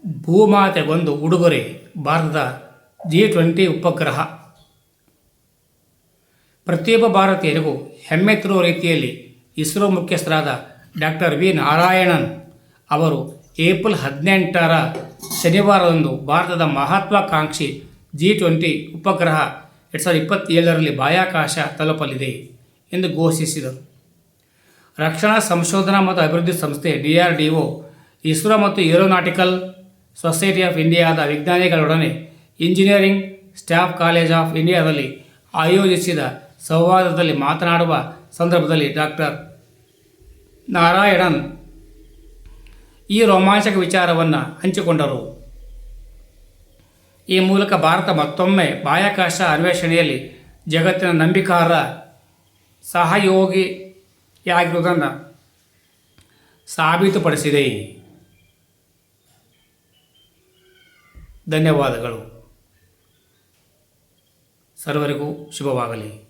ಭೂಮಾತೆಗೊಂದು ಉಡುಗೊರೆ ಭಾರತದ G20 ಉಪಗ್ರಹ. ಪ್ರತಿಯೊಬ್ಬ ಭಾರತೀಯರಿಗೂ ಹೆಮ್ಮೆ ತರುವ ರೀತಿಯಲ್ಲಿ ಇಸ್ರೋ ಮುಖ್ಯಸ್ಥರಾದ ಡಾಕ್ಟರ್ ವಿ ನಾರಾಯಣನ್ ಅವರು ಏಪ್ರಿಲ್ 18ರ ಶನಿವಾರದಂದು ಭಾರತದ ಮಹತ್ವಾಕಾಂಕ್ಷಿ G20 ಉಪಗ್ರಹ 2027ರಲ್ಲಿ ಬಾಹ್ಯಾಕಾಶ ತಲುಪಲಿದೆ ಎಂದು ಘೋಷಿಸಿದರು. ರಕ್ಷಣಾ ಸಂಶೋಧನಾ ಮತ್ತು ಅಭಿವೃದ್ಧಿ ಸಂಸ್ಥೆ DRDO, ಇಸ್ರೋ ಮತ್ತು ಏರೋನಾಟಿಕಲ್ ಸೊಸೈಟಿ ಆಫ್ ಇಂಡಿಯಾದ ವಿಜ್ಞಾನಿಗಳೊಡನೆ ಇಂಜಿನಿಯರಿಂಗ್ ಸ್ಟಾಫ್ ಕಾಲೇಜ್ ಆಫ್ ಇಂಡಿಯಾದಲ್ಲಿ ಆಯೋಜಿಸಿದ ಸಂವಾದದಲ್ಲಿ ಮಾತನಾಡುವ ಸಂದರ್ಭದಲ್ಲಿ ಡಾಕ್ಟರ್ ನಾರಾಯಣನ್ ಈ ರೋಮಾಂಚಕ ವಿಚಾರವನ್ನು ಹಂಚಿಕೊಂಡರು. ಈ ಮೂಲಕ ಭಾರತ ಮತ್ತೊಮ್ಮೆ ಬಾಹ್ಯಾಕಾಶ ಅನ್ವೇಷಣೆಯಲ್ಲಿ ಜಗತ್ತಿನ ನಂಬಿಕಾರ್ಹ ಸಹಯೋಗಿಯಾಗಿರುವುದನ್ನು ಸಾಬೀತುಪಡಿಸಿದೆ. ಧನ್ಯವಾದಗಳು. ಸರ್ವರಿಗೂ ಶುಭವಾಗಲಿ.